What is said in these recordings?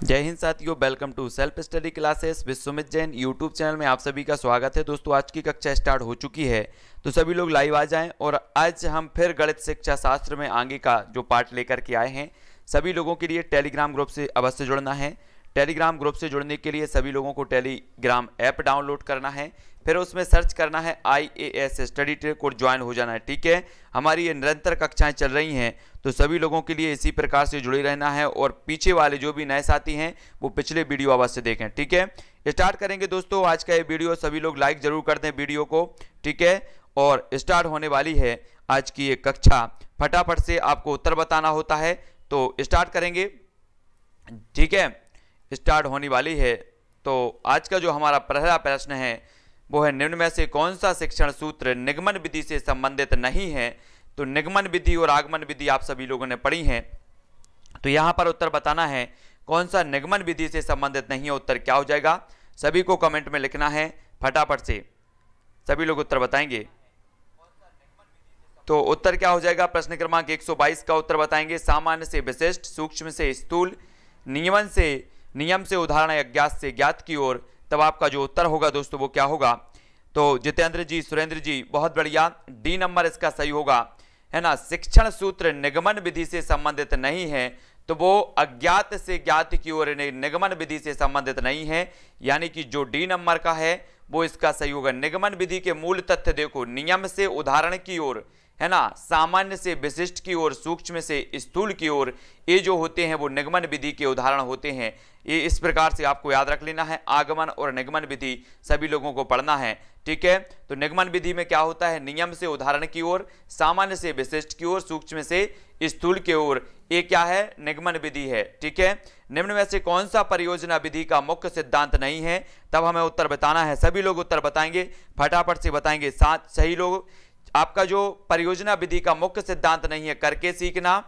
जय हिंद साथियों, welcome to self study classes with Sumit Jain YouTube channel में आप सभी का स्वागत है। दोस्तों, आज की कक्षा स्टार्ट हो चुकी है, तो सभी लोग लाइव आ जाएं। और आज हम फिर गणित शिक्षा शास्त्र में आगे का जो पार्ट लेकर के आए हैं, सभी लोगों के लिए टेलीग्राम ग्रुप से अवश्य जुड़ना है। टेलीग्राम ग्रुप से जुड़ने के लिए सभी लोगों को टेलीग्राम ऐप डाउनलोड करना है, फिर उसमें सर्च करना है IAS स्टडी ट्रैक और ज्वाइन हो जाना है। ठीक है, हमारी ये निरंतर कक्षाएं चल रही हैं, तो सभी लोगों के लिए इसी प्रकार से जुड़े रहना है। और पीछे वाले जो भी नए साथी हैं वो पिछले वीडियो अवश्य देखें। ठीक है, स्टार्ट करेंगे दोस्तों आज का ये वीडियो। सभी लोग लाइक जरूर कर दें वीडियो को। ठीक है, और स्टार्ट होने वाली है आज की ये कक्षा। फटाफट से आपको उत्तर बताना होता है, तो स्टार्ट करेंगे। ठीक है, स्टार्ट होने वाली है। तो आज का जो हमारा पहला प्रश्न है वो है, निम्न में से कौन सा शिक्षण सूत्र निगमन विधि से संबंधित नहीं है। तो निगमन विधि और आगमन विधि आप सभी लोगों ने पढ़ी है, तो यहां पर उत्तर बताना है कौन सा निगमन विधि से संबंधित नहीं है। उत्तर क्या हो जाएगा, सभी को कमेंट में लिखना है। फटाफट से सभी लोग उत्तर बताएंगे। तो उत्तर क्या हो जाएगा, प्रश्न क्रमांक 122 का उत्तर बताएंगे, सामान्य से विशिष्ट, सूक्ष्म से स्थूल, नियम से उदाहरण, अज्ञात से ज्ञात की ओर। तब आपका जो उत्तर होगा दोस्तों वो क्या होगा। तो जितेंद्र जी, सुरेंद्र जी, बहुत बढ़िया, डी नंबर इसका सही होगा, है ना। शिक्षण सूत्र निगमन विधि से संबंधित नहीं है, तो वो अज्ञात से ज्ञात की ओर, निगमन विधि से संबंधित नहीं है, यानी कि जो डी नंबर का है वो इसका सही होगा। निगमन विधि के मूल तथ्य देखो, नियम से उदाहरण की ओर, है ना, सामान्य से विशिष्ट की ओर, सूक्ष्म से स्थूल की ओर, ये जो होते हैं वो निगमन विधि के उदाहरण होते हैं। ये इस प्रकार से आपको याद रख लेना है। आगमन और निगमन विधि सभी लोगों को पढ़ना है। ठीक है, तो निगमन विधि में क्या होता है, नियम से उदाहरण की ओर, सामान्य से विशिष्ट की ओर, सूक्ष्म से स्थूल की ओर, ये क्या है, निगमन विधि है। ठीक है, निम्न में से कौन सा परियोजना विधि का मुख्य सिद्धांत नहीं है। तब हमें उत्तर बताना है। सभी लोग उत्तर बताएंगे, फटाफट से बताएंगे। साथ सही लोग, आपका जो परियोजना विधि का मुख्य सिद्धांत नहीं है, करके सीखना,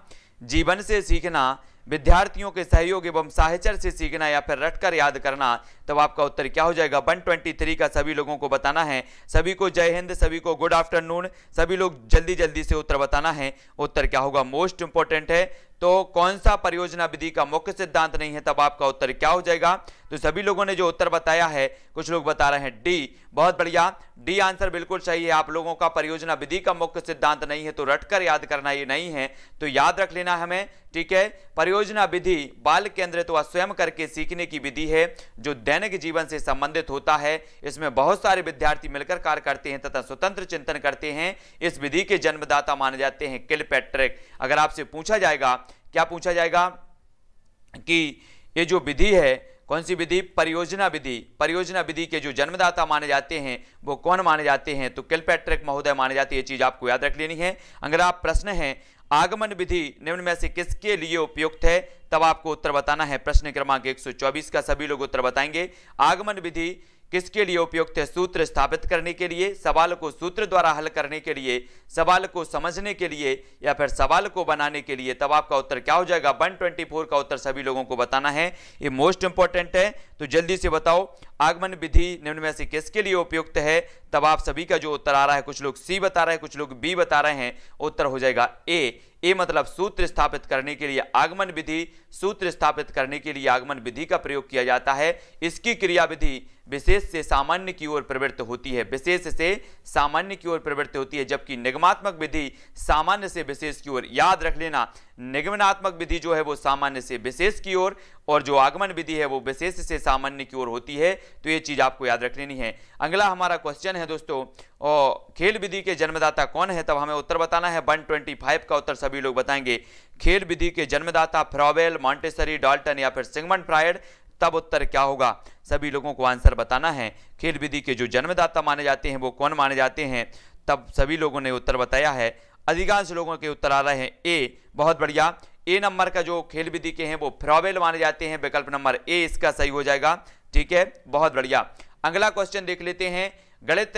जीवन से सीखना, विद्यार्थियों के सहयोग एवं साहचर्य से सीखना, या फिर रटकर याद करना। तब आपका उत्तर क्या हो जाएगा, 123 का सभी लोगों को बताना है। सभी को जय हिंद, सभी को गुड आफ्टरनून, सभी लोग जल्दी जल्दी से उत्तर बताना है। उत्तर क्या होगा, मोस्ट इंपोर्टेंट है। तो कौन सा परियोजना विधि का मुख्य सिद्धांत नहीं है, तब आपका उत्तर क्या हो जाएगा। तो सभी लोगों ने जो उत्तर बताया है, कुछ लोग बता रहे हैं डी, बहुत बढ़िया, डी आंसर बिल्कुल सही है। आप लोगों का परियोजना विधि का मुख्य सिद्धांत नहीं है, तो रटकर याद करना ये नहीं है, तो याद रख लेना हमें। ठीक है, परियोजना विधि बाल केंद्रित व स्वयं करके सीखने की विधि है, जो दैनिक जीवन से संबंधित होता है। इसमें बहुत सारे विद्यार्थी मिलकर कार्य करते हैं तथा स्वतंत्र चिंतन करते हैं। इस विधि के जन्मदाता माने जाते हैं किलपैट्रिक। अगर आपसे पूछा जाएगा, क्या पूछा जाएगा कि ये जो विधि है, कौन सी विधि, परियोजना विधि, परियोजना विधि के जो जन्मदाता माने जाते हैं वो कौन माने जाते हैं, तो किलपैट्रिक महोदय माने जाते हैं। ये चीज आपको याद रख लेनी है। अगर आप प्रश्न है, आगमन विधि निम्न में से किसके लिए उपयुक्त है, तब आपको उत्तर बताना है। प्रश्न क्रमांक 124 का सभी लोग उत्तर बताएंगे। आगमन विधि किसके लिए उपयुक्त है, सूत्र स्थापित करने के लिए, सवाल को सूत्र द्वारा हल करने के लिए, सवाल को समझने के लिए, या फिर सवाल को बनाने के लिए। तब आपका उत्तर क्या हो जाएगा, 124 का उत्तर सभी लोगों को बताना है। ये मोस्ट इंपॉर्टेंट है, तो जल्दी से बताओ आगमन विधि निम्न में से किसके लिए उपयुक्त है। तब आप सभी का जो उत्तर आ रहा है, कुछ लोग सी बता रहे हैं, कुछ लोग बी बता रहे हैं, उत्तर हो जाएगा ए मतलब सूत्र स्थापित करने के लिए आगमन विधि, सूत्र स्थापित करने के लिए आगमन विधि का प्रयोग किया जाता है। इसकी क्रियाविधि विशेष से सामान्य की ओर प्रवृत्त होती है, विशेष से सामान्य की ओर प्रवृत्त होती है, जबकि निगमात्मक विधि सामान्य से विशेष की ओर। याद रख लेना, निगमनात्मक विधि जो है वो सामान्य से विशेष की ओर, और जो आगमन विधि है वो विशेष से सामान्य की ओर होती है। तो ये चीज आपको याद रख लेनी है। अगला हमारा क्वेश्चन है दोस्तों, खेल विधि के जन्मदाता कौन है, तब हमें उत्तर बताना है। 125 का उत्तर सभी लोग बताएंगे। खेल विधि के जन्मदाता फ्रॉबेल, मॉन्टेसरी, डाल्टन या फिर सिगमंड फ्रायड। तब उत्तर क्या होगा, सभी लोगों को आंसर बताना है। खेल विधि के जो जन्मदाता माने जाते हैं वो कौन माने जाते हैं, तब सभी लोगों ने उत्तर बताया है। अधिकांश लोगों के उत्तर आ रहे हैं ए, बहुत बढ़िया। ए नंबर का जो खेल विधि के हैं वो फ्रॉबेल माने जाते हैं, विकल्प नंबर ए इसका सही हो जाएगा। ठीक है, बहुत बढ़िया। अगला क्वेश्चन देख लेते हैं। गणित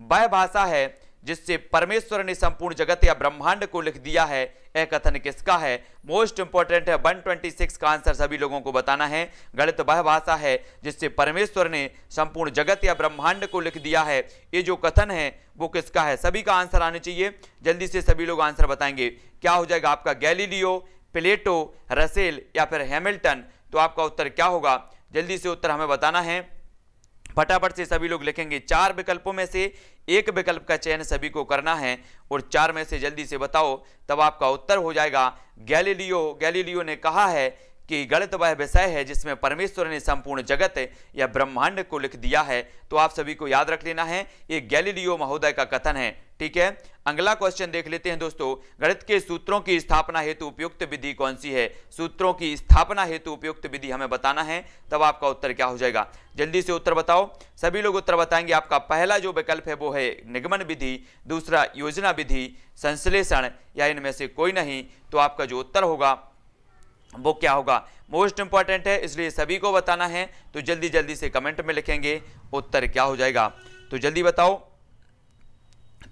वह भाषा है जिससे परमेश्वर ने संपूर्ण जगत या ब्रह्मांड को लिख दिया है, यह कथन किसका है। मोस्ट इंपोर्टेंट है, 126 का आंसर सभी लोगों को बताना है। गणित वह भाषा है जिससे परमेश्वर ने संपूर्ण जगत या ब्रह्मांड को लिख दिया है, ये जो कथन है वो किसका है। सभी का आंसर आने चाहिए, जल्दी से सभी लोग आंसर बताएंगे। क्या हो जाएगा आपका, गैलीलियो, प्लेटो, रसेल या फिर हैमिल्टन। तो आपका उत्तर क्या होगा, जल्दी से उत्तर हमें बताना है। फटाफट से सभी लोग लिखेंगे। 4 विकल्पों में से एक विकल्प का चयन सभी को करना है और 4 में से जल्दी से बताओ, तब आपका उत्तर हो जाएगा गैलीलियो ने कहा है कि गणित वह विषय है जिसमें परमेश्वर ने संपूर्ण जगत या ब्रह्मांड को लिख दिया है। तो आप सभी को याद रख लेना है, ये गैलीलियो महोदय का कथन है। ठीक है, अगला क्वेश्चन देख लेते हैं दोस्तों। गणित के सूत्रों की स्थापना हेतु उपयुक्त विधि कौन सी है? सूत्रों की स्थापना हेतु उपयुक्त विधि हमें बताना है, तब आपका उत्तर क्या हो जाएगा, जल्दी से उत्तर बताओ। सभी लोग उत्तर बताएंगे। आपका पहला जो विकल्प है वो है निगमन विधि, दूसरा योजना विधि, संश्लेषण या इनमें से कोई नहीं। तो आपका जो उत्तर होगा वो क्या होगा, मोस्ट इंपॉर्टेंट है, इसलिए सभी को बताना है। तो जल्दी जल्दी से कमेंट में लिखेंगे उत्तर क्या हो जाएगा, तो जल्दी बताओ।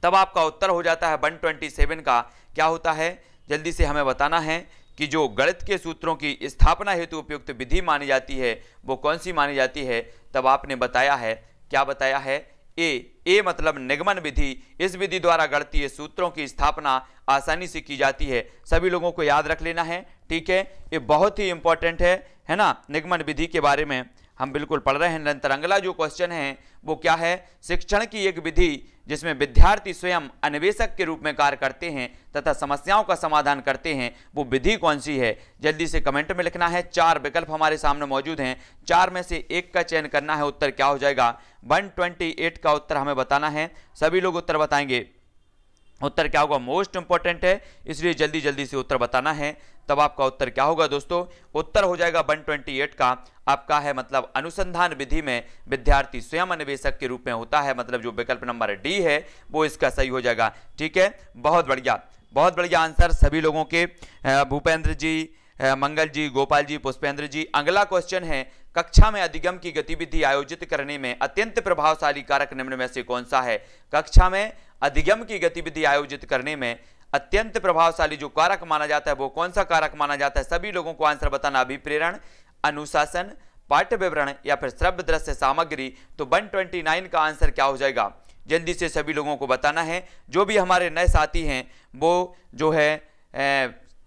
तब आपका उत्तर हो जाता है 127 का क्या होता है, जल्दी से हमें बताना है कि जो गणित के सूत्रों की स्थापना हेतु उपयुक्त विधि मानी जाती है वो कौन सी मानी जाती है। तब आपने बताया है, क्या बताया है, ए मतलब निगमन विधि। इस विधि द्वारा गणितीय सूत्रों की स्थापना आसानी से की जाती है। सभी लोगों को याद रख लेना है। ठीक है, ये बहुत ही इंपॉर्टेंट है ना। निगमन विधि के बारे में हम बिल्कुल पढ़ रहे हैं निरंतर। अगला जो क्वेश्चन है वो क्या है, शिक्षण की एक विधि जिसमें विद्यार्थी स्वयं अन्वेषक के रूप में कार्य करते हैं तथा समस्याओं का समाधान करते हैं, वो विधि कौन सी है, जल्दी से कमेंट में लिखना है। 4 विकल्प हमारे सामने मौजूद हैं, 4 में से एक का चयन करना है। उत्तर क्या हो जाएगा, 128 का उत्तर हमें बताना है। सभी लोग उत्तर बताएंगे, उत्तर क्या होगा, मोस्ट इंपॉर्टेंट है, इसलिए जल्दी जल्दी से उत्तर बताना है। तब आपका उत्तर क्या होगा दोस्तों, उत्तर हो जाएगा 128 का आपका है मतलब अनुसंधान विधि में विद्यार्थी स्वयं अन्वेषक के रूप में होता है, मतलब जो विकल्प नंबर डी है वो इसका सही हो जाएगा। ठीक है, बहुत बढ़िया आंसर सभी लोगों के, भूपेंद्र जी, मंगल जी, गोपाल जी, पुष्पेंद्र जी। अगला क्वेश्चन है, कक्षा में अधिगम की गतिविधि आयोजित करने में अत्यंत प्रभावशाली कारक निम्न में से कौन सा है। कक्षा में अधिगम की गतिविधि आयोजित करने में अत्यंत प्रभावशाली जो कारक माना जाता है वो कौन सा कारक माना जाता है। सभी लोगों को आंसर बताना, अभिप्रेरण, अनुशासन, पाठ्य विवरण या फिर श्रव्य दृश्य सामग्री। तो 129 का आंसर क्या हो जाएगा, जल्दी से सभी लोगों को बताना है। जो भी हमारे नए साथी हैं वो जो है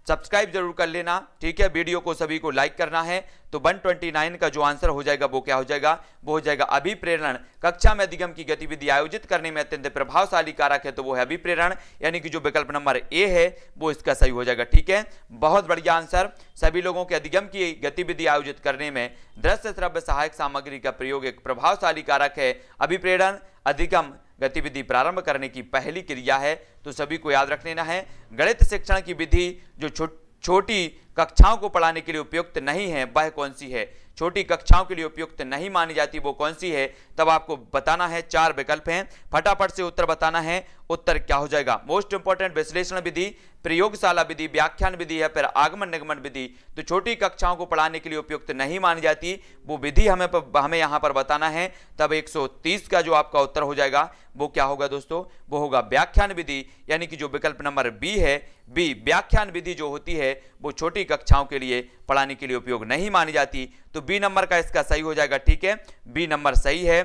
सब्सक्राइब जरूर कर लेना। ठीक है, वीडियो को सभी को लाइक करना है। तो 129 का जो आंसर हो जाएगा वो क्या हो जाएगा, वो हो जाएगा अभिप्रेरण। कक्षा में अधिगम की गतिविधि आयोजित करने में अत्यंत प्रभावशाली कारक है तो वो है अभिप्रेरण, यानी कि जो विकल्प नंबर ए है वो इसका सही हो जाएगा। ठीक है, बहुत बढ़िया आंसर सभी लोगों के। अधिगम की गतिविधि आयोजित करने में दृश्य श्रव्य सहायक सामग्री का प्रयोग एक प्रभावशाली कारक है। अभिप्रेरण अधिगम गतिविधि प्रारंभ करने की पहली क्रिया है, तो सभी को याद रख लेना है। गणित शिक्षण की विधि जो छोटी कक्षाओं को पढ़ाने के लिए उपयुक्त नहीं है वह कौन सी है, छोटी कक्षाओं के लिए उपयुक्त नहीं मानी जाती वो कौन सी है। तब आपको बताना है, 4 विकल्प हैं, फटाफट से उत्तर बताना है। उत्तर क्या हो जाएगा, मोस्ट इंपॉर्टेंट, विश्लेषण विधि, प्रयोगशाला विधि, व्याख्यान विधि है, फिर आगमन निगमन विधि। तो छोटी कक्षाओं को पढ़ाने के लिए उपयुक्त नहीं मानी जाती वो विधि हमें यहाँ पर बताना है। तब 130 का जो आपका उत्तर हो जाएगा वो क्या होगा दोस्तों, वो होगा व्याख्यान विधि, यानी कि जो विकल्प नंबर बी है, बी व्याख्यान विधि जो होती है वो छोटी कक्षाओं के लिए पढ़ाने के लिए उपयोग नहीं मानी जाती। तो बी नंबर का इसका सही हो जाएगा। ठीक है, बी नंबर सही है।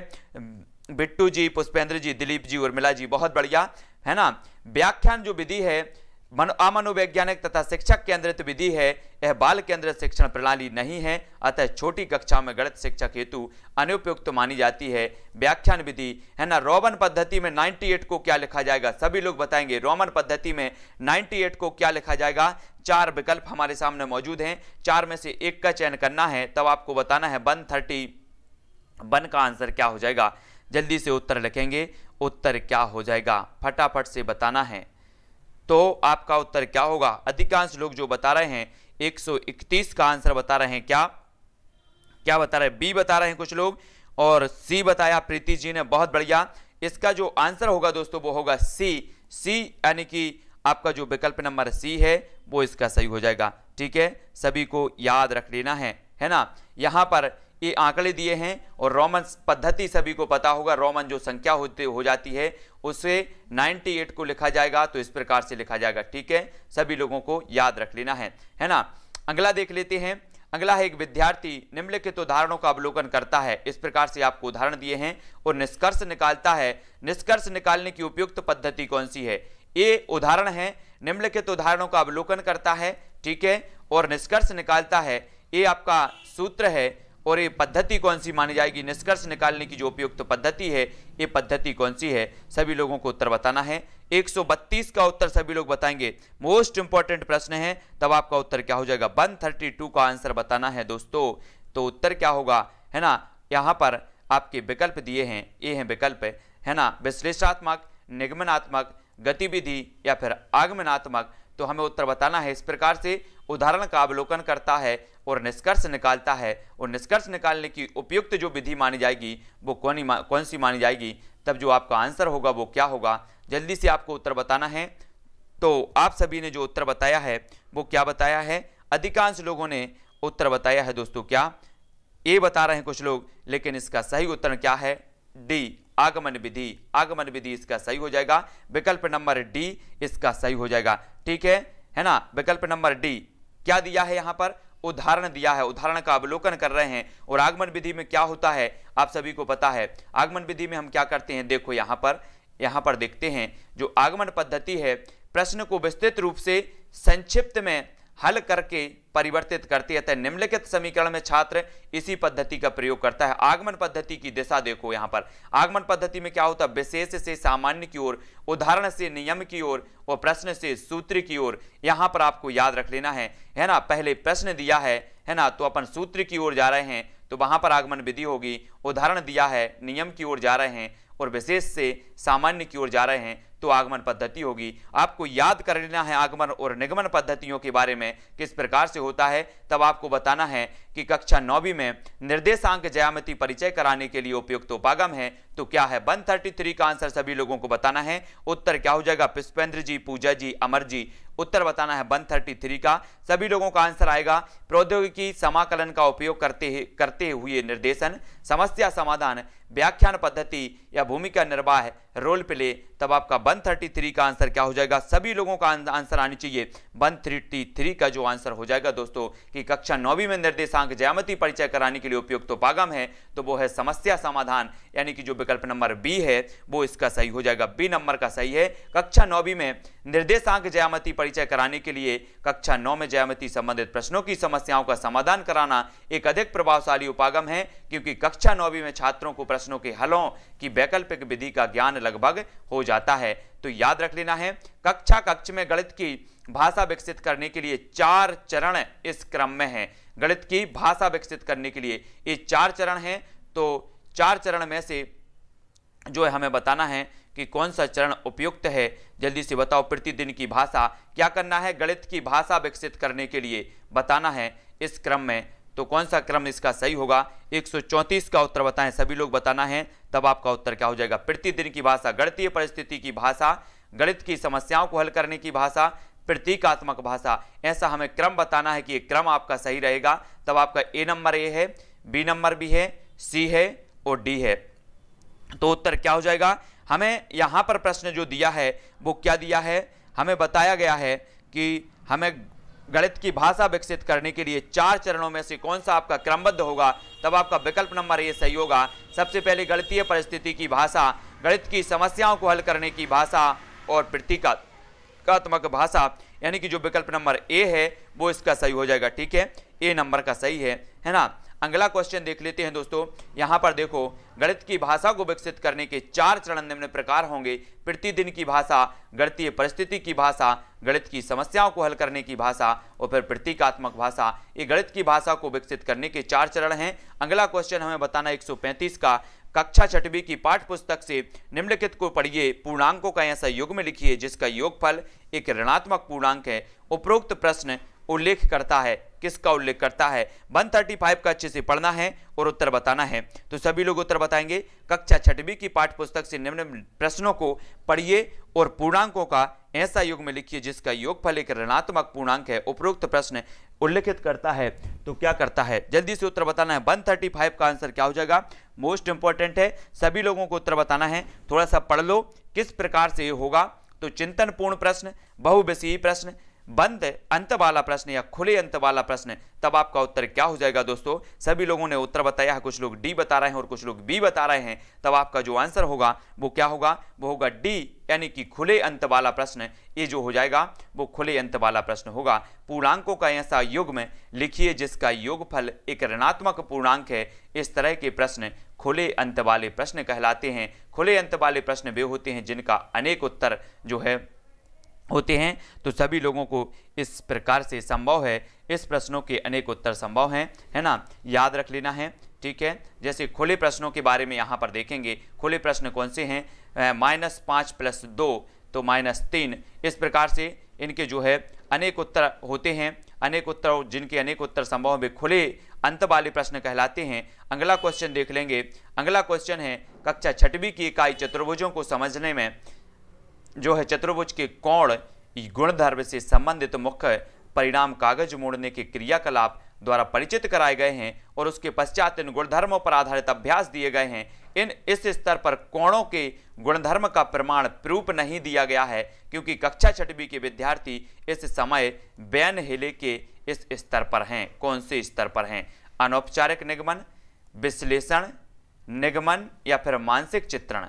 बिट्टू जी, पुष्पेंद्र जी, दिलीप जी, उर्मिला जी, बहुत बढ़िया है ना। व्याख्यान जो विधि है अमनोवैज्ञानिक तथा शिक्षक केंद्रित विधि है, यह बाल केंद्रित शिक्षण प्रणाली नहीं है, अतः छोटी कक्षा में गणित शिक्षक हेतु अनुपयुक्त मानी जाती है व्याख्यान विधि, है ना। रोमन पद्धति में 98 को क्या लिखा जाएगा, सभी लोग बताएंगे रोमन पद्धति में 98 को क्या लिखा जाएगा। 4 विकल्प हमारे सामने मौजूद हैं, 4 में से एक का चयन करना है। तब आपको बताना है 131 का आंसर क्या हो जाएगा, जल्दी से उत्तर लिखेंगे। उत्तर क्या हो जाएगा, फटाफट से बताना है। तो आपका उत्तर क्या होगा, अधिकांश लोग जो बता रहे हैं 131 का आंसर बता रहे हैं। क्या बता रहे हैं, बी बता रहे हैं कुछ लोग, और सी बताया प्रीति जी ने, बहुत बढ़िया। इसका जो आंसर होगा दोस्तों वो होगा सी, यानी कि आपका जो विकल्प नंबर सी है वो इसका सही हो जाएगा। ठीक है, सभी को याद रख लेना है ना। यहां पर ये आंकड़े दिए हैं और रोमन पद्धति सभी को पता होगा, रोमन जो संख्या हो जाती है उसे 98 को लिखा जाएगा, तो इस प्रकार से लिखा जाएगा। ठीक है, सभी लोगों को याद रख लेना है ना। अगला देख लेते हैं। अगला है, एक विद्यार्थी निम्नलिखित उदाहरणों का अवलोकन करता है, इस प्रकार से आपको उदाहरण दिए हैं और निष्कर्ष निकालता है। निष्कर्ष निकालने की उपयुक्त पद्धति कौन सी है। ये उदाहरण है, निम्नलिखित उदाहरणों का अवलोकन करता है, ठीक है, और निष्कर्ष निकालता है। ये आपका सूत्र है और ये पद्धति कौन सी मानी जाएगी, निष्कर्ष निकालने की जो उपयुक्त पद्धति है ये पद्धति कौन सी है, सभी लोगों को उत्तर बताना है। 132 का उत्तर सभी लोग बताएंगे, मोस्ट इंपॉर्टेंट प्रश्न है, तब आपका उत्तर क्या हो जाएगा, 132 का आंसर बताना है दोस्तों। तो उत्तर क्या होगा, है ना, यहां पर आपके विकल्प दिए हैं, ये हैं विकल्प, है ना, विश्लेषणात्मक, निगमनात्मक, गतिविधि या फिर आगमनात्मक। तो हमें उत्तर बताना है। इस प्रकार से उदाहरण का अवलोकन करता है और निष्कर्ष निकालता है, और निष्कर्ष निकालने की उपयुक्त जो विधि मानी जाएगी वो कौन सी मानी जाएगी, तब जो आपका आंसर होगा वो क्या होगा, जल्दी से आपको उत्तर बताना है। तो आप सभी ने जो उत्तर बताया है वो क्या बताया है, अधिकांश लोगों ने उत्तर बताया है दोस्तों, क्या ए बता रहे हैं कुछ लोग, लेकिन इसका सही उत्तर क्या है, डी, आगमन विधि। आगमन विधि इसका सही हो जाएगा, विकल्प नंबर डी इसका सही हो जाएगा। ठीक है ना, विकल्प नंबर डी क्या दिया है, यहां पर उदाहरण दिया है, उदाहरण का अवलोकन कर रहे हैं। और आगमन विधि में क्या होता है आप सभी को पता है, आगमन विधि में हम क्या करते हैं, देखो यहां पर देखते हैं, जो आगमन पद्धति है प्रश्न को विस्तृत रूप से संक्षिप्त में हल करके परिवर्तित करती है। अतः निम्नलिखित समीकरण में छात्र इसी पद्धति का प्रयोग करता है। आगमन पद्धति की दिशा देखो, यहां पर आगमन पद्धति में क्या होता है, विशेष से सामान्य की ओर, उदाहरण से नियम की ओर और प्रश्न से सूत्र की ओर। यहां पर आपको याद रख लेना है ना, पहले प्रश्न दिया है ना, तो अपन सूत्र की ओर जा रहे हैं तो वहां पर आगमन विधि होगी, उदाहरण दिया है नियम की ओर जा रहे हैं और विशेष से सामान्य की ओर जा रहे हैं तो आगमन पद्धति होगी। आपको याद कर लेना है आगमन और निगमन पद्धतियों के बारे में किस प्रकार से होता है। तब आपको बताना है कि कक्षा 9वीं में निर्देशांक ज्यामिति परिचय कराने के लिए उपयुक्त उपागम है तो क्या है, 133 का आंसर सभी लोगों को बताना है। उत्तर क्या हो जाएगा, पुष्पेंद्र जी, पूजा जी, अमर जी, उत्तर बताना है 133 का। सभी लोगों का आंसर आएगा प्रौद्योगिकी समाकलन का उपयोग करते हुए निर्देशन, समस्या समाधान, व्याख्यान पद्धति या भूमिका निर्वाह, रोल प्ले। तब आपका 133 का आंसर क्या हो जाएगा, सभी लोगों का आंसर आनी चाहिए 133 का जो आंसर हो जाएगा दोस्तों कि कक्षा 9वीं में निर्देशांक ज्यामिति परिचय कराने के लिए उपयुक्त उपागम है तो वो है समस्या समाधान, यानी कि जो विकल्प नंबर बी है वो इसका सही हो जाएगा, बी नंबर का सही है। कक्षा 9वीं में निर्देशांक ज्यामिति परिचय कराने के लिए कक्षा 9 में ज्यामिति संबंधित प्रश्नों की समस्याओं का समाधान कराना एक अधिक प्रभावशाली उपागम है, क्योंकि कक्षा 9वीं में छात्रों को प्रश्नों के हलों की वैकल्पिक विधि का ज्ञान लगभग हो जाता है। तो याद रख लेना है, कक्ष में गणित की भाषा विकसित करने के लिए 4 चरण इस क्रम में हैं। गणित की भाषा विकसित करने के लिए ये 4 चरण हैं, तो 4 चरण में से जो है हमें बताना है कि कौन सा चरण उपयुक्त है। जल्दी से बताओ, प्रतिदिन की भाषा क्या करना है, गणित की भाषा विकसित करने के लिए बताना है इस क्रम में, तो कौन सा क्रम इसका सही होगा। 134 का उत्तर बताएं, सभी लोग बताना है, तब आपका उत्तर क्या हो जाएगा, प्रतिदिन की भाषा, गणितीय परिस्थिति की भाषा, गणित की समस्याओं को हल करने की भाषा, प्रतीकात्मक भाषा। ऐसा हमें क्रम बताना है कि ये क्रम आपका सही रहेगा। तब आपका ए नंबर ए है, बी नंबर बी है, सी है और डी है। तो उत्तर क्या हो जाएगा, हमें यहां पर प्रश्न जो दिया है वो क्या दिया है, हमें बताया गया है कि हमें गणित की भाषा विकसित करने के लिए 4 चरणों में से कौन सा आपका क्रमबद्ध होगा। तब आपका विकल्प नंबर ए सही होगा। सबसे पहले गणितीय परिस्थिति की भाषा, गणित की समस्याओं को हल करने की भाषा और प्रतीकात्मक भाषा, यानी कि जो विकल्प नंबर ए है वो इसका सही हो जाएगा। ठीक है, ए नंबर का सही है ना। अगला क्वेश्चन देख लेते हैं दोस्तों। यहां पर देखो, गणित की भाषा को विकसित करने के 4 चरण निम्न प्रकार होंगे, प्रतिदिन की भाषा, गणितीय परिस्थिति की भाषा, गणित की समस्याओं को हल करने की भाषा और फिर प्रतीकात्मक भाषा। ये गणित की भाषा को विकसित करने के 4 चरण हैं। अगला क्वेश्चन हमें बताना 135 का, कक्षा 6वीं की पाठ्य पुस्तक से निम्नलिखित को पढ़िए, पूर्णांकों का ऐसा युग्म लिखिए जिसका योगफल एक ऋणात्मक पूर्णांक है। उपरोक्त प्रश्न उल्लेख करता है, किसका उल्लेख करता है। 135 का अच्छे से पढ़ना है और उत्तर बताना है। तो सभी लोग उत्तर बताएंगे, कक्षा 6वीं की पाठ्य पुस्तक से निम्न प्रश्नों को पढ़िए और पूर्णांकों का ऐसा युग्म लिखिए जिसका योगफल एक ऋणात्मक पूर्णांक है। उपरोक्त प्रश्न उल्लेखित करता है तो क्या करता है, जल्दी से उत्तर बताना है। 135 का आंसर क्या हो जाएगा, मोस्ट इंपॉर्टेंट है, सभी लोगों को उत्तर बताना है। थोड़ा सा पढ़ लो किस प्रकार से ये होगा। तो चिंतनपूर्ण प्रश्न, बहुविषयी प्रश्न, बंद अंत वाला प्रश्न या खुले अंत वाला प्रश्न, तब आपका उत्तर क्या हो जाएगा दोस्तों। सभी लोगों ने उत्तर बताया है, कुछ लोग डी बता रहे हैं और कुछ लोग बी बता रहे हैं। तब आपका जो आंसर होगा वो क्या होगा, वो होगा डी, यानी कि खुले अंत वाला प्रश्न। ये जो हो जाएगा वो खुले अंत वाला प्रश्न होगा। पूर्णांकों का ऐसा युग्म लिखिए जिसका योगफल एक ऋणात्मक पूर्णांक है। इस तरह के प्रश्न खुले अंत वाले प्रश्न कहलाते हैं। खुले अंत वाले प्रश्न वे होते हैं जिनका अनेक उत्तर जो है होते हैं। तो सभी लोगों को इस प्रकार से संभव है, इस प्रश्नों के अनेक उत्तर संभव हैं, है ना, याद रख लेना है। ठीक है, जैसे खुले प्रश्नों के बारे में यहाँ पर देखेंगे। खुले प्रश्न कौन से हैं, -5 + 2 तो -3। इस प्रकार से इनके जो है अनेक उत्तर होते हैं। अनेक उत्तर, जिनके अनेक उत्तर संभव वे खुले अंत वाले प्रश्न कहलाते हैं। अगला क्वेश्चन देख लेंगे। अगला क्वेश्चन है कक्षा 6वीं की इकाई चतुर्भुजों को समझने में जो है चतुर्भुज के कोण गुणधर्म से संबंधित मुख्य परिणाम कागज मोड़ने के क्रियाकलाप द्वारा परिचित कराए गए हैं और उसके पश्चात इन गुणधर्मों पर आधारित अभ्यास दिए गए हैं। इस स्तर पर कोणों के गुणधर्म का प्रमाण प्रूफ नहीं दिया गया है क्योंकि कक्षा 6वीं के विद्यार्थी इस समय वैन हेले के इस स्तर पर हैं। कौन से स्तर पर हैं, अनौपचारिक निगमन, विश्लेषण, निगमन या फिर मानसिक चित्रण।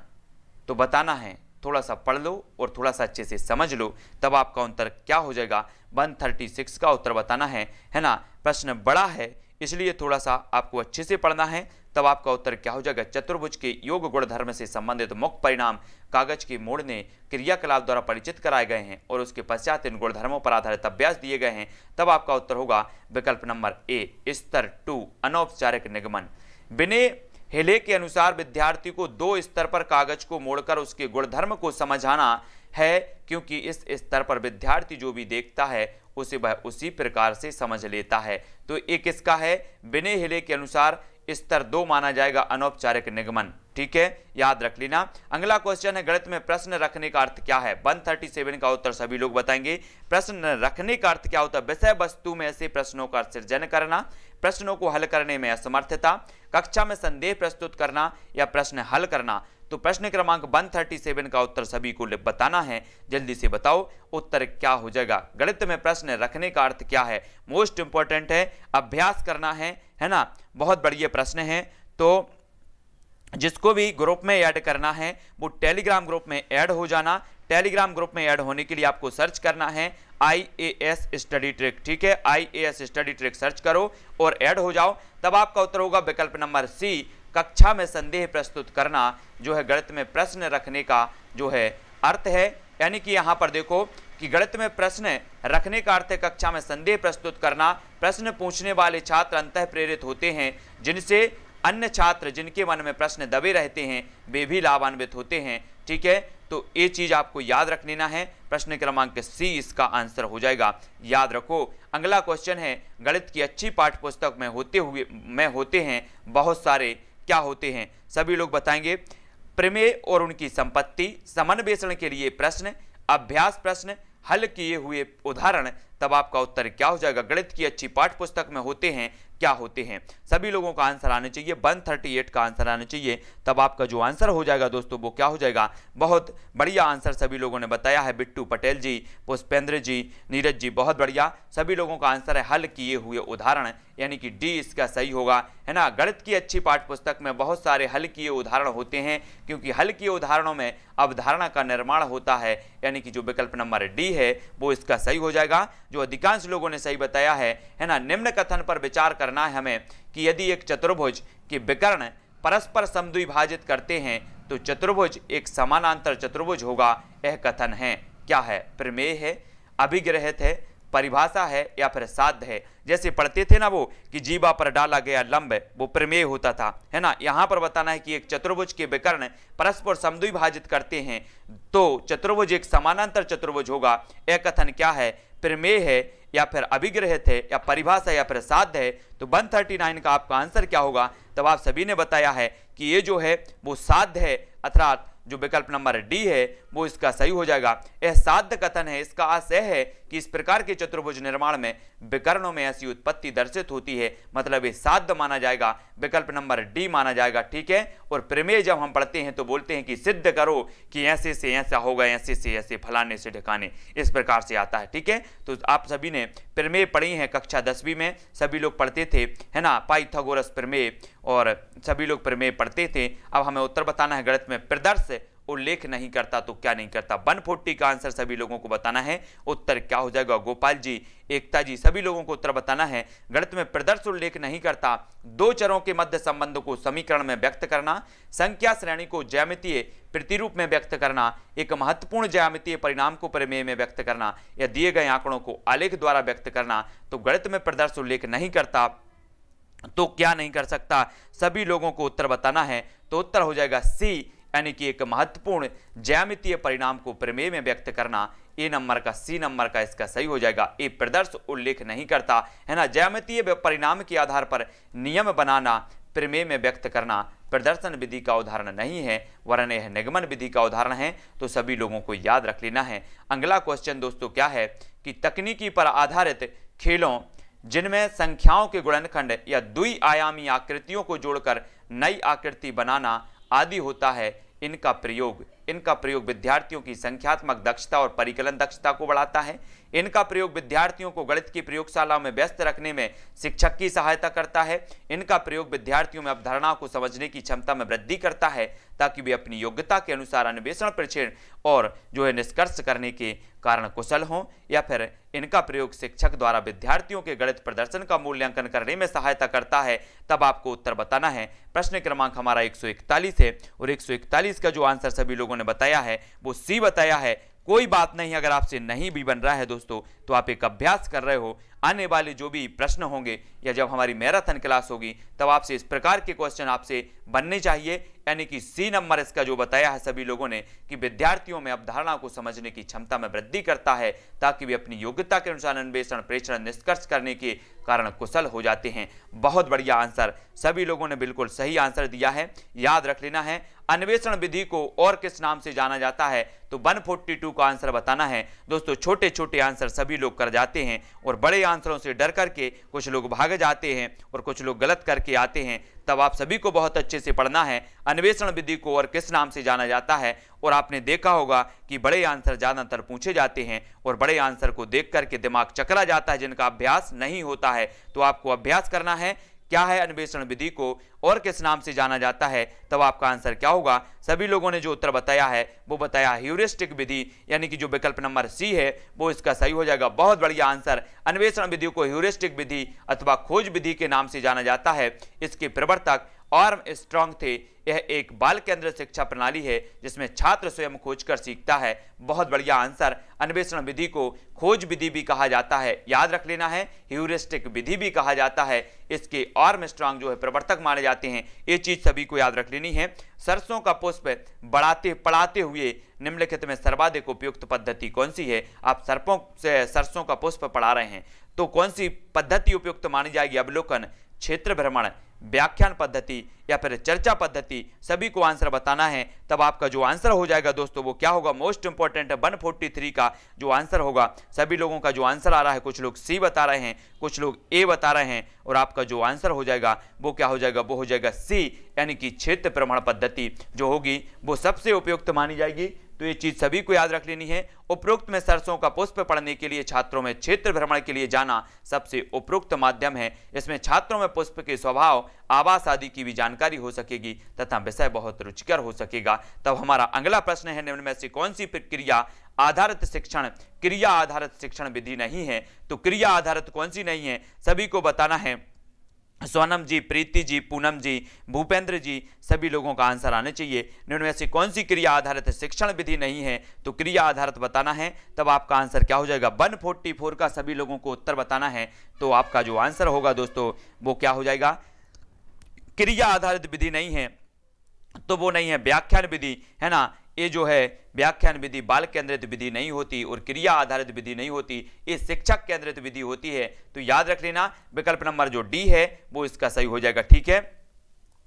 तो बताना है, थोड़ा सा पढ़ लो और थोड़ा सा अच्छे से समझ लो, तब आपका उत्तर क्या हो जाएगा। 136 का उत्तर बताना है ना। प्रश्न बड़ा है इसलिए थोड़ा सा आपको अच्छे से पढ़ना है, तब आपका उत्तर क्या हो जाएगा। चतुर्भुज के योग गुणधर्म से संबंधित मुख्य परिणाम कागज के मोड़ने क्रियाकलाप द्वारा परिचित कराए गए हैं और उसके पश्चात इन गुणधर्मों पर आधारित अभ्यास दिए गए हैं। तब आपका उत्तर होगा विकल्प नंबर ए, स्तर 2 अनौपचारिक निगमन। बिने हेले के अनुसार विद्यार्थी को 2 स्तर पर कागज को मोड़कर उसके गुणधर्म को समझाना है क्योंकि इस स्तर पर विद्यार्थी जो भी देखता है उसे वह उसी प्रकार से समझ लेता है। तो एक किसका है, बिने हेले के अनुसार स्तर 2 माना जाएगा अनौपचारिक निगमन। ठीक है, याद रख लेना। अगला क्वेश्चन है गणित में प्रश्न रखने का अर्थ क्या है। 137 का उत्तर सभी लोग बताएंगे। प्रश्न रखने का अर्थ क्या होता है, विषय वस्तु में ऐसे प्रश्नों का सृजन करना, प्रश्नों को हल करने में असमर्थता, कक्षा में संदेह प्रस्तुत करना या प्रश्न हल करना। तो प्रश्न क्रमांक 137 का उत्तर सभी को बताना है। जल्दी से बताओ उत्तर क्या हो जाएगा। गणित में प्रश्न रखने का अर्थ क्या है, मोस्ट इंपॉर्टेंट है, अभ्यास करना है ना। बहुत बढ़िया प्रश्न है। तो जिसको भी ग्रुप में ऐड करना है वो टेलीग्राम ग्रुप में ऐड हो जाना। टेलीग्राम ग्रुप में ऐड होने के लिए आपको सर्च करना है IAS स्टडी ट्रिक। ठीक है, IAS स्टडी ट्रिक सर्च करो और ऐड हो जाओ। तब आपका उत्तर होगा विकल्प नंबर सी, कक्षा में संदेह प्रस्तुत करना जो है गणित में प्रश्न रखने का जो है अर्थ है। यानी कि यहाँ पर देखो कि गणित में प्रश्न रखने का अर्थ है कक्षा में संदेह प्रस्तुत करना। प्रश्न पूछने वाले छात्र अंतः प्रेरित होते हैं जिनसे अन्य छात्र जिनके मन में प्रश्न दबे रहते हैं वे भी लाभान्वित होते हैं। ठीक है, तो ये चीज आपको याद रख लेना है। प्रश्न क्रमांक सी इसका आंसर हो जाएगा, याद रखो। अगला क्वेश्चन है गणित की अच्छी पाठ्य पुस्तक में होते हैं बहुत सारे क्या होते हैं, सभी लोग बताएंगे। प्रमेय और उनकी संपत्ति, समन्वेषण के लिए प्रश्न, अभ्यास प्रश्न, हल किए हुए उदाहरण। तब आपका उत्तर क्या हो जाएगा। गणित की अच्छी पाठ्य पुस्तक में होते हैं क्या होते हैं, सभी लोगों का आंसर आना चाहिए। 138 का आंसर आना चाहिए। तब आपका जो आंसर हो जाएगा दोस्तों वो क्या हो जाएगा। बहुत बढ़िया आंसर सभी लोगों ने बताया है। बिट्टू पटेल जी, पुष्पेंद्र जी, नीरज जी, बहुत बढ़िया। सभी लोगों का आंसर है हल किए हुए उदाहरण, यानी कि डी इसका सही होगा, है ना। गणित की अच्छी पाठ्य पुस्तक में बहुत सारे हल किए उदाहरण होते हैं क्योंकि हल किए उदाहरणों में अवधारणा का निर्माण होता है, यानी कि जो विकल्प नंबर डी है वो इसका सही हो जाएगा, जो अधिकांश लोगों ने सही बताया है ना। निम्न कथन पर विचार करना है हमें कि यदि एक चतुर्भुज के विकर्ण परस्पर समद्विभाजित करते हैं तो चतुर्भुज एक समानांतर चतुर्भुज होगा। यह कथन है क्या है, प्रमेय है, अभिग्रहित है, परिभाषा है या फिर साध्य है। जैसे पढ़ते थे ना वो कि जीवा पर डाला गया लंब, वो प्रमेय होता था, है ना। यहाँ पर बताना है कि एक चतुर्भुज के विकर्ण परस्पर समद्विभाजित करते हैं तो चतुर्भुज एक समानांतर चतुर्भुज होगा। यह कथन क्या है, प्रमेय है या फिर अभिग्रहित है या परिभाषा या फिर साध्य है। तो 139 का आपका आंसर क्या होगा। तब आप सभी ने बताया है कि ये जो है वो साध्य है, अर्थात जो विकल्प नंबर डी है वो इसका सही हो जाएगा। यह साध्य कथन है। इसका आशय है कि कि इस प्रकार के चतुर्भुज निर्माण में विकर्णों में ऐसी उत्पत्ति दर्शित होती है, मतलब ये साध्य माना जाएगा, विकल्प नंबर डी माना जाएगा। ठीक है, और प्रमेय जब हम पढ़ते हैं तो बोलते हैं कि सिद्ध करो कि ऐसे से ऐसा होगा, ऐसे से ऐसे, फलाने से ढकाने, इस प्रकार से आता है। ठीक है, तो आप सभी ने प्रमेय पढ़ी है कक्षा 10वीं में, सभी लोग पढ़ते थे, है ना, पाइथागोरस प्रमेय, और सभी लोग प्रमेय पढ़ते थे। अब हमें उत्तर बताना है, गणित में प्रदर्श उल्लेख नहीं करता तो क्या नहीं करता। 140 का आंसर सभी लोगों को बताना है। उत्तर क्या हो जाएगा? गोपाल जी, एकता जी, सभी लोगों को उत्तर बताना है। गणित में प्रदर्श उल्लेख नहीं करता, दो चरों के मध्य संबंध को समीकरण में व्यक्त करना, संख्या श्रेणी को ज्यामितीय प्रतिरूप में व्यक्त करना, एक महत्वपूर्ण ज्यामितीय परिणाम को प्रमेय में व्यक्त करना, या दिए गए आंकड़ों को आलेख द्वारा व्यक्त करना। तो गणित में प्रदर्श उल्लेख नहीं करता तो क्या नहीं कर सकता, सभी लोगों को उत्तर बताना है। तो उत्तर हो जाएगा सी, यानी कि एक महत्वपूर्ण ज्यामितीय परिणाम को प्रमेय में व्यक्त करना। ए नंबर का, सी नंबर का इसका सही हो जाएगा। ए प्रदर्श उल्लेख नहीं करता, है ना, ज्यामितीय परिणाम के आधार पर नियम बनाना, प्रमेय में व्यक्त करना प्रदर्शन विधि का उदाहरण नहीं है, वरन यह निगमन विधि का उदाहरण है। तो सभी लोगों को याद रख लेना है। अगला क्वेश्चन दोस्तों क्या है कि तकनीकी पर आधारित खेलों जिनमें संख्याओं के गुणनखंड या द्विआयामी आकृतियों को जोड़कर नई आकृति बनाना आदि होता है, इनका प्रयोग विद्यार्थियों की संख्यात्मक दक्षता और परिकलन दक्षता को बढ़ाता है। इनका प्रयोग विद्यार्थियों को गणित की प्रयोगशाला में व्यस्त रखने में शिक्षक की सहायता करता है। इनका प्रयोग विद्यार्थियों में अवधारणाओं को समझने की क्षमता में वृद्धि करता है, ताकि वे अपनी योग्यता के अनुसार अन्वेषण, परीक्षण और जो है निष्कर्ष करने के कारण कुशल हों। या फिर इनका प्रयोग शिक्षक द्वारा विद्यार्थियों के गणित प्रदर्शन का मूल्यांकन करने में सहायता करता है। तब आपको उत्तर बताना है। प्रश्न क्रमांक हमारा 141 है, और 141 का जो आंसर सभी लोगों ने बताया है वो सी बताया है। कोई बात नहीं, अगर आपसे नहीं भी बन रहा है दोस्तों तो आप एक अभ्यास कर रहे हो। आने वाले जो भी प्रश्न होंगे या जब हमारी मैराथन क्लास होगी तब आपसे इस प्रकार के क्वेश्चन आपसे बनने चाहिए। यानी कि सी नंबर इसका जो बताया है सभी लोगों ने कि विद्यार्थियों में अवधारणा को समझने की क्षमता में वृद्धि करता है, ताकि वे अपनी योग्यता के अनुसार अन्वेषण, प्रेक्षण, निष्कर्ष करने के कारण कुशल हो जाते हैं। बहुत बढ़िया आंसर, सभी लोगों ने बिल्कुल सही आंसर दिया है। याद रख लेना है, अन्वेषण विधि को और किस नाम से जाना जाता है? तो 142 का आंसर बताना है। दोस्तों छोटे छोटे आंसर सभी लोग कर जाते हैं, और बड़े आंसरों से डर करके कुछ लोग भाग जाते हैं और कुछ लोग गलत करके आते हैं। तब आप सभी को बहुत अच्छे से पढ़ना है, अन्वेषण विधि को और किस नाम से जाना जाता है। और आपने देखा होगा कि बड़े आंसर ज्यादातर पूछे जाते हैं, और बड़े आंसर को देख करके दिमाग चकरा जाता है जिनका अभ्यास नहीं होता है। तो आपको अभ्यास करना है, क्या है अन्वेषण विधि को और किस नाम से जाना जाता है। तब आपका आंसर क्या होगा? सभी लोगों ने जो उत्तर बताया है वो बताया ह्यूरिस्टिक विधि, यानी कि जो विकल्प नंबर सी है वो इसका सही हो जाएगा। बहुत बढ़िया आंसर। अन्वेषण विधि को ह्यूरिस्टिक विधि अथवा खोज विधि के नाम से जाना जाता है। इसके प्रवर्तक आर्मस्ट्रांग थे। यह एक बाल केंद्रित शिक्षा प्रणाली है जिसमें छात्र स्वयं खोजकर सीखता है। बहुत बढ़िया आंसर। अन्वेषण विधि को खोज विधि भी कहा जाता है, याद रख लेना है, ह्यूरिस्टिक विधि भी कहा जाता है। इसके आर्मस्ट्रांग जो है प्रवर्तक माने जाते हैं। ये चीज सभी को याद रख लेनी है। सरसों का पुष्प पड़ाते हुए निम्नलिखित में सर्वाधिक उपयुक्त पद्धति कौन सी है? आप सरसों का पुष्प पढ़ा रहे हैं तो कौन सी पद्धति उपयुक्त मानी जाएगी? अवलोकन, क्षेत्र भ्रमण, व्याख्यान पद्धति या फिर चर्चा पद्धति? सभी को आंसर बताना है। तब आपका जो आंसर हो जाएगा दोस्तों वो क्या होगा? मोस्ट इंपॉर्टेंट है 143 का जो आंसर होगा। सभी लोगों का जो आंसर आ रहा है, कुछ लोग सी बता रहे हैं, कुछ लोग ए बता रहे हैं, और आपका जो आंसर हो जाएगा वो क्या हो जाएगा? वो हो जाएगा सी, यानी कि क्षेत्र भ्रमण पद्धति जो होगी वो सबसे उपयुक्त मानी जाएगी। तो ये चीज सभी को याद रख लेनी है। उपरोक्त में सरसों का पुष्प पढ़ने के लिए छात्रों में क्षेत्र भ्रमण के लिए जाना सबसे उपयुक्त माध्यम है। इसमें छात्रों में पुष्प के स्वभाव, आवास आदि की भी जानकारी हो सकेगी तथा विषय बहुत रुचिकर हो सकेगा। तब हमारा अगला प्रश्न है, निम्न में से कौन सी क्रिया आधारित शिक्षण क्रिया आधारित शिक्षण विधि नहीं है? तो क्रिया आधारित कौन सी नहीं है सभी को बताना है। सोनम जी, प्रीति जी, पूनम जी, भूपेंद्र जी, सभी लोगों का आंसर आने चाहिए। निम्न में से कौन सी क्रिया आधारित शिक्षण विधि नहीं है? तो क्रिया आधारित बताना है। तब आपका आंसर क्या हो जाएगा? 144 का सभी लोगों को उत्तर बताना है। तो आपका जो आंसर होगा दोस्तों वो क्या हो जाएगा? क्रिया आधारित विधि नहीं है तो वो नहीं है व्याख्यान विधि, है ना। ये जो है व्याख्यान विधि बाल केंद्रित विधि नहीं होती और क्रिया आधारित विधि नहीं होती, ये शिक्षक केंद्रित विधि होती है। तो याद रख लेना, विकल्प नंबर जो डी है वो इसका सही हो जाएगा। ठीक है,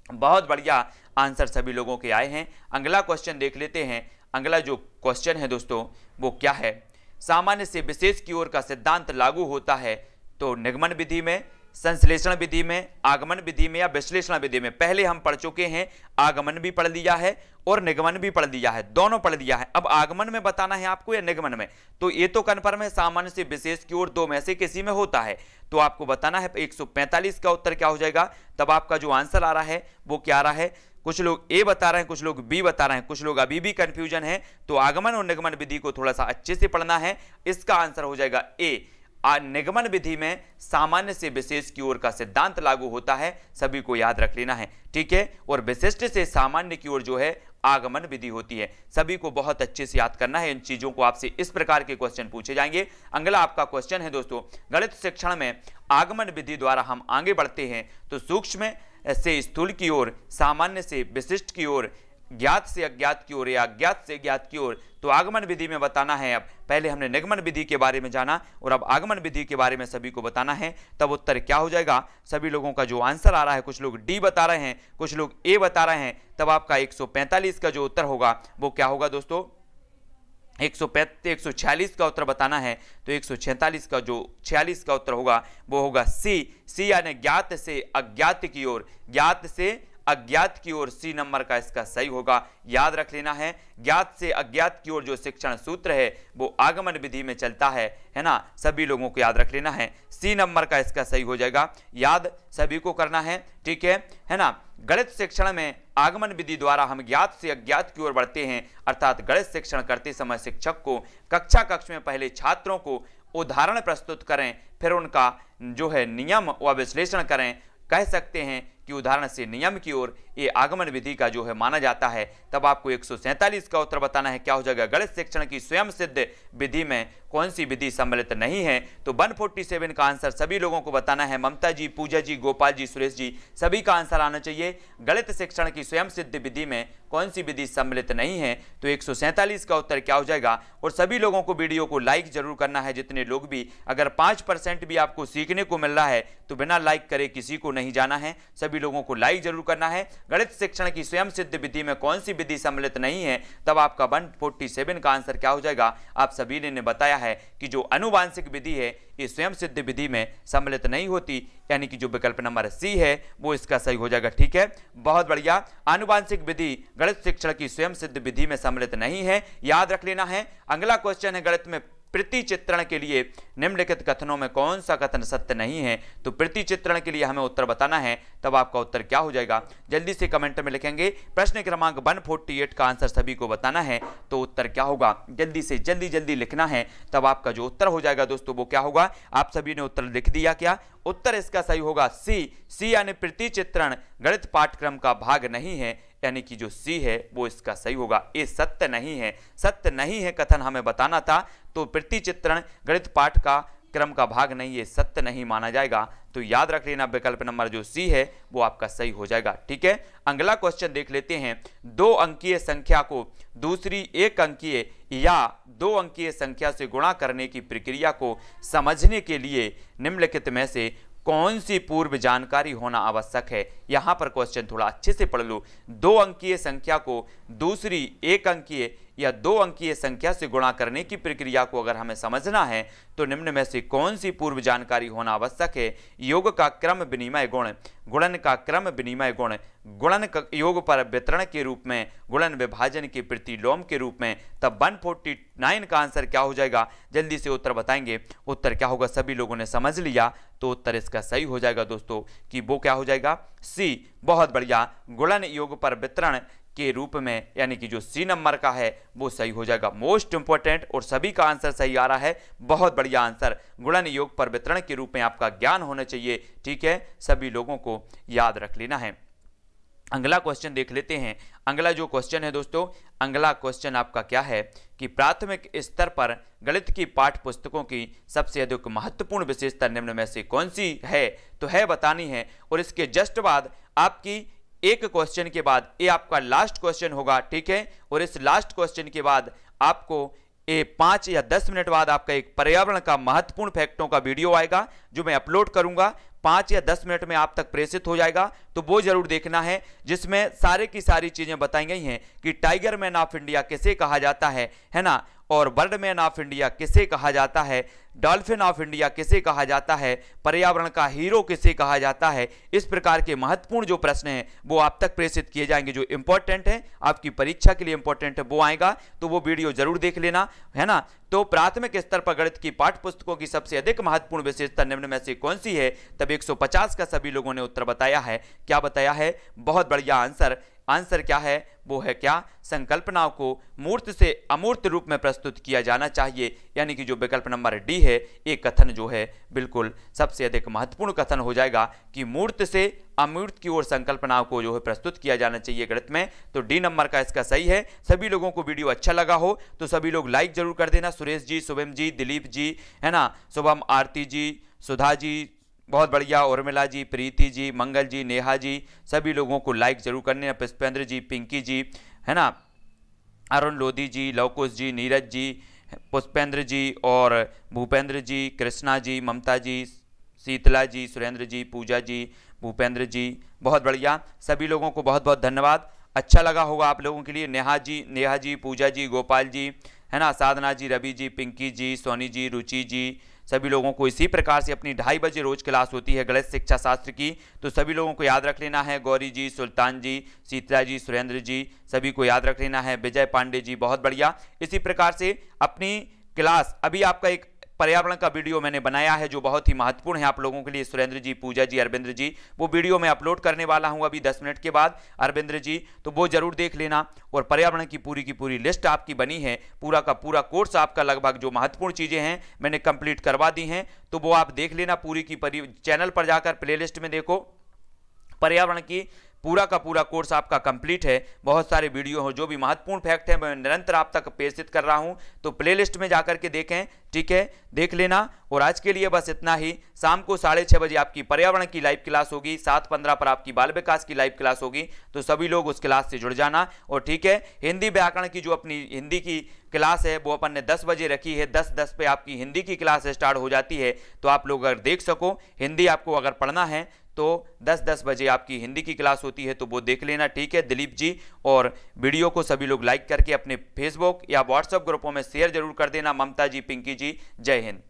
बहुत बढ़िया आंसर सभी लोगों के आए हैं। अगला क्वेश्चन देख लेते हैं। अगला जो क्वेश्चन है दोस्तों वो क्या है सामान्य से विशेष की ओर का सिद्धांत लागू होता है, तो निगमन विधि में, संश्लेषण विधि में, आगमन विधि में या विश्लेषण विधि में। पहले हम पढ़ चुके हैं, आगमन भी पढ़ लिया है और निगमन भी पढ़ लिया है, दोनों पढ़ लिया है। अब आगमन में बताना है आपको या निगमन में, तो ये तो कन्फर्म है सामान्य से विशेष की ओर दो में से किसी में होता है, तो आपको बताना है 145 का उत्तर क्या हो जाएगा। तब आपका जो आंसर आ रहा है वो क्या आ रहा है, कुछ लोग ए बता रहे हैं, कुछ लोग बी बता रहे हैं, कुछ लोग अभी भी कंफ्यूजन है, तो आगमन और निगमन विधि को थोड़ा सा अच्छे से पढ़ना है। इसका आंसर हो जाएगा ए। निगमन विधि में सामान्य से विशेष की ओर का सिद्धांत लागू होता है, सभी को याद रख लेना है, ठीक है। और विशिष्ट से सामान्य की ओर जो है आगमन विधि होती है, सभी को बहुत अच्छे से याद करना है। इन चीजों को आपसे इस प्रकार के क्वेश्चन पूछे जाएंगे। अगला आपका क्वेश्चन है दोस्तों, गणित शिक्षण में आगमन विधि द्वारा हम आगे बढ़ते हैं तो सूक्ष्म से स्थूल की ओर, सामान्य से विशिष्ट की ओर, ज्ञात से अज्ञात की ओर या अज्ञात से ज्ञात की ओर, तो आगमन विधि में बताना है। अब पहले हमने निगमन विधि के बारे में जाना और अब आगमन विधि के बारे में सभी को बताना है, तब उत्तर क्या हो जाएगा। सभी लोगों का जो आंसर आ रहा है, कुछ लोग डी बता रहे हैं, कुछ लोग ए बता रहे हैं, तब आपका 145 का जो उत्तर होगा वो क्या होगा दोस्तों, 146 का उत्तर बताना है, तो 146 का जो 46 का उत्तर होगा वो होगा सी यानी ज्ञात से अज्ञात की ओर, ज्ञात से अज्ञात की ओर, सी नंबर का इसका सही होगा, याद रख लेना है। ज्ञात से अज्ञात की ओर जो शिक्षण सूत्र है वो आगमन विधि में चलता है ना, सभी लोगों को याद रख लेना है, सी नंबर का इसका सही हो जाएगा, याद सभी को करना है, ठीक है ना। गणित शिक्षण में आगमन विधि द्वारा हम ज्ञात से अज्ञात की ओर बढ़ते हैं, अर्थात गणित शिक्षण करते समय शिक्षक को कक्ष में पहले छात्रों को उदाहरण प्रस्तुत करें, फिर उनका जो है नियम व विश्लेषण करें। कह सकते हैं कि उदाहरण से नियम की ओर ये आगमन विधि का जो है माना जाता है। तब आपको 147 का उत्तर बताना है, क्या हो जाएगा। गणित शिक्षण की स्वयं सिद्ध विधि में कौन सी विधि सम्मिलित नहीं है, तो 147 का आंसर सभी लोगों को बताना है। ममता जी, पूजा जी, गोपाल जी, सुरेश जी, सभी का आंसर आना चाहिए। गणित शिक्षण की स्वयं सिद्ध विधि में कौन सी विधि सम्मिलित नहीं है, तो 147 का उत्तर क्या हो जाएगा। और सभी लोगों को वीडियो को लाइक जरूर करना है, जितने लोग भी, अगर 5% भी आपको सीखने को मिल रहा है तो बिना लाइक करे किसी को नहीं जाना है, सभी लोगों को लाइक जरूर करना है। गणित शिक्षण की स्वयं सिद्ध विधि में कौन सी विधि सम्मिलित नहीं है, तब आपका 147 का आंसर क्या हो जाएगा। आप सभी ने बताया है कि जो आनुवांशिक विधि है ये स्वयं सिद्ध विधि में सम्मिलित नहीं होती, यानी कि जो विकल्प नंबर सी है वो इसका सही हो जाएगा, ठीक है। बहुत बढ़िया, आनुवांशिक विधि गणित शिक्षण की स्वयं सिद्ध विधि में सम्मिलित नहीं है, याद रख लेना है। अगला क्वेश्चन है, गणित में प्रति चित्रण के लिए निम्नलिखित कथनों में कौन सा कथन सत्य नहीं है, तो प्रति चित्रण के लिए हमें उत्तर बताना है, तब आपका उत्तर क्या हो जाएगा। जल्दी से कमेंट में लिखेंगे। प्रश्न क्रमांक 148 का आंसर सभी को बताना है, तो उत्तर क्या होगा, जल्दी से जल्दी लिखना है, तब आपका जो उत्तर हो जाएगा दोस्तों वो क्या होगा। आप सभी ने उत्तर लिख दिया क्या, उत्तर इसका सही होगा सी यानी प्रति चित्रण गणित पाठ्यक्रम का भाग नहीं है, यानी कि जो सी है वो इसका सही होगा। ये सत्य नहीं है, सत्य नहीं है कथन हमें बताना था, तो प्रति चित्रण गणित पाठ का क्रम का भाग नहीं, ये सत्य नहीं माना जाएगा, तो याद रख लेना विकल्प नंबर जो सी है वो आपका सही हो जाएगा, ठीक है। अगला क्वेश्चन देख लेते हैं। 2 अंकीय संख्या को दूसरी 1 अंकीय या 2 अंकीय संख्या से गुणा करने की प्रक्रिया को समझने के लिए निम्नलिखित में से कौन सी पूर्व जानकारी होना आवश्यक है। यहां पर क्वेश्चन थोड़ा अच्छे से पढ़ लो। 2 अंकीय संख्या को दूसरी 1 अंकीय या 2 अंकीय संख्या से गुणा करने की प्रक्रिया को अगर हमें समझना है तो निम्न में से कौन सी पूर्व जानकारी होना आवश्यक है। योग का क्रम विनिमय गुण, गुणन का क्रम विनिमय गुण, गुणन योग पर वितरण के रूप में, गुणन विभाजन के प्रतिलोम के रूप में, तब 149 का आंसर क्या हो जाएगा। जल्दी से उत्तर बताएंगे, उत्तर क्या होगा। सभी लोगों ने समझ लिया तो उत्तर इसका सही हो जाएगा दोस्तों, कि वो क्या हो जाएगा, सी। बहुत बढ़िया, गुणन योग पर वितरण के रूप में, यानी कि जो सी नंबर का है वो सही हो जाएगा। मोस्ट इंपोर्टेंट, और सभी का आंसर सही आ रहा है, बहुत बढ़िया आंसर। गुणन योग पर वितरण के रूप में आपका ज्ञान होना चाहिए, ठीक है, सभी लोगों को याद रख लेना है। अगला क्वेश्चन देख लेते हैं। अगला जो क्वेश्चन है दोस्तों, अगला क्वेश्चन आपका क्या है कि प्राथमिक स्तर पर गणित की पाठ्य पुस्तकों की सबसे अधिक महत्वपूर्ण विशेषता निम्न में से कौन सी है, तो है बतानी है। और इसके जस्ट बाद आपकी एक क्वेश्चन के बाद ये आपका लास्ट क्वेश्चन होगा, ठीक है। और इस लास्ट क्वेश्चन के बाद आपको 5 या 10 मिनट बाद आपका एक पर्यावरण का महत्वपूर्ण फैक्टों का वीडियो आएगा जो मैं अपलोड करूंगा, 5 या 10 मिनट में आप तक प्रेषित हो जाएगा, तो वो जरूर देखना है, जिसमें सारे की सारी चीजें बताई गई हैं कि टाइगर मैन ऑफ इंडिया किसे कहा जाता है ना। और बर्डमैन ऑफ इंडिया किसे कहा जाता है, डॉल्फिन ऑफ इंडिया किसे कहा जाता है, पर्यावरण का हीरो किसे कहा जाता है। इस प्रकार के महत्वपूर्ण जो प्रश्न हैं वो आप तक प्रेषित किए जाएंगे, जो इंपॉर्टेंट है आपकी परीक्षा के लिए इंपॉर्टेंट है वो आएगा, तो वो वीडियो जरूर देख लेना, है ना। तो प्राथमिक स्तर पर गणित की पाठ्य पुस्तकों की सबसे अधिक महत्वपूर्ण विशेषता निम्न में से कौन सी है, तब 150 का सभी लोगों ने उत्तर बताया है। क्या बताया है, बहुत बढ़िया आंसर। आंसर क्या है, वो है क्या, संकल्पनाओं को मूर्त से अमूर्त रूप में प्रस्तुत किया जाना चाहिए, यानी कि जो विकल्प नंबर डी है एक कथन जो है बिल्कुल सबसे अधिक महत्वपूर्ण कथन हो जाएगा कि मूर्त से अमूर्त की ओर संकल्पनाओं को जो है प्रस्तुत किया जाना चाहिए गणित में। तो डी नंबर का इसका सही है। सभी लोगों को वीडियो अच्छा लगा हो तो सभी लोग लाइक जरूर कर देना। सुरेश जी, शुभम जी, दिलीप जी, है ना, शुभम, आरती जी, सुधा जी, बहुत बढ़िया, उर्मिला जी, प्रीति जी, मंगल जी, नेहा जी, सभी लोगों को लाइक जरूर करने। पुष्पेंद्र जी, पिंकी जी, है ना, अरुण लोधी जी, लवकुश जी, नीरज जी, पुष्पेंद्र जी और भूपेंद्र जी, कृष्णा जी, ममता जी, शीतला जी, सुरेंद्र जी, पूजा जी, भूपेंद्र जी, बहुत बढ़िया, सभी लोगों को बहुत बहुत धन्यवाद। अच्छा लगा होगा आप लोगों के लिए। नेहा जी, पूजा जी, गोपाल जी, है ना, साधना जी, रवि जी, पिंकी जी, सोनी जी, रुचि जी, सभी लोगों को इसी प्रकार से अपनी 2:30 बजे रोज क्लास होती है गणित शिक्षा शास्त्र की, तो सभी लोगों को याद रख लेना है। गौरी जी, सुल्तान जी, शीतला जी, सुरेंद्र जी, सभी को याद रख लेना है। विजय पांडे जी, बहुत बढ़िया। इसी प्रकार से अपनी क्लास, अभी आपका एक पर्यावरण का वीडियो मैंने बनाया है जो बहुत ही महत्वपूर्ण है आप लोगों के लिए। सुरेंद्र जी, पूजा जी, अरविंद्र जी, वो वीडियो मैं अपलोड करने वाला हूं अभी 10 मिनट के बाद, अरविंद्र जी, तो वो जरूर देख लेना। और पर्यावरण की पूरी लिस्ट आपकी बनी है, पूरा का पूरा कोर्स आपका लगभग जो महत्वपूर्ण चीजें हैं मैंने कंप्लीट करवा दी हैं, तो वो आप देख लेना पूरी की चैनल पर जाकर प्लेलिस्ट में देखो। पर्यावरण की पूरा का पूरा कोर्स आपका कंप्लीट है, बहुत सारे वीडियो हो, जो भी महत्वपूर्ण फैक्ट है मैं निरंतर आप तक प्रेषित कर रहा हूं, तो प्लेलिस्ट में जाकर के देखें, ठीक है, देख लेना। और आज के लिए बस इतना ही। शाम को 6:30 बजे आपकी पर्यावरण की लाइव क्लास होगी, 7:15 पर आपकी बाल विकास की लाइव क्लास होगी, तो सभी लोग उस क्लास से जुड़ जाना। और ठीक है, हिंदी व्याकरण की जो अपनी हिंदी की क्लास है वो अपन ने 10 बजे रखी है, 10:10 पे आपकी हिंदी की क्लास स्टार्ट हो जाती है, तो आप लोग अगर देख सको, हिंदी आपको अगर पढ़ना है तो 10:10 बजे आपकी हिंदी की क्लास होती है, तो वो देख लेना, ठीक है दिलीप जी। और वीडियो को सभी लोग लाइक करके अपने फेसबुक या व्हाट्सएप ग्रुपों में शेयर जरूर कर देना। ममता जी, पिंकी जी, जय हिंद।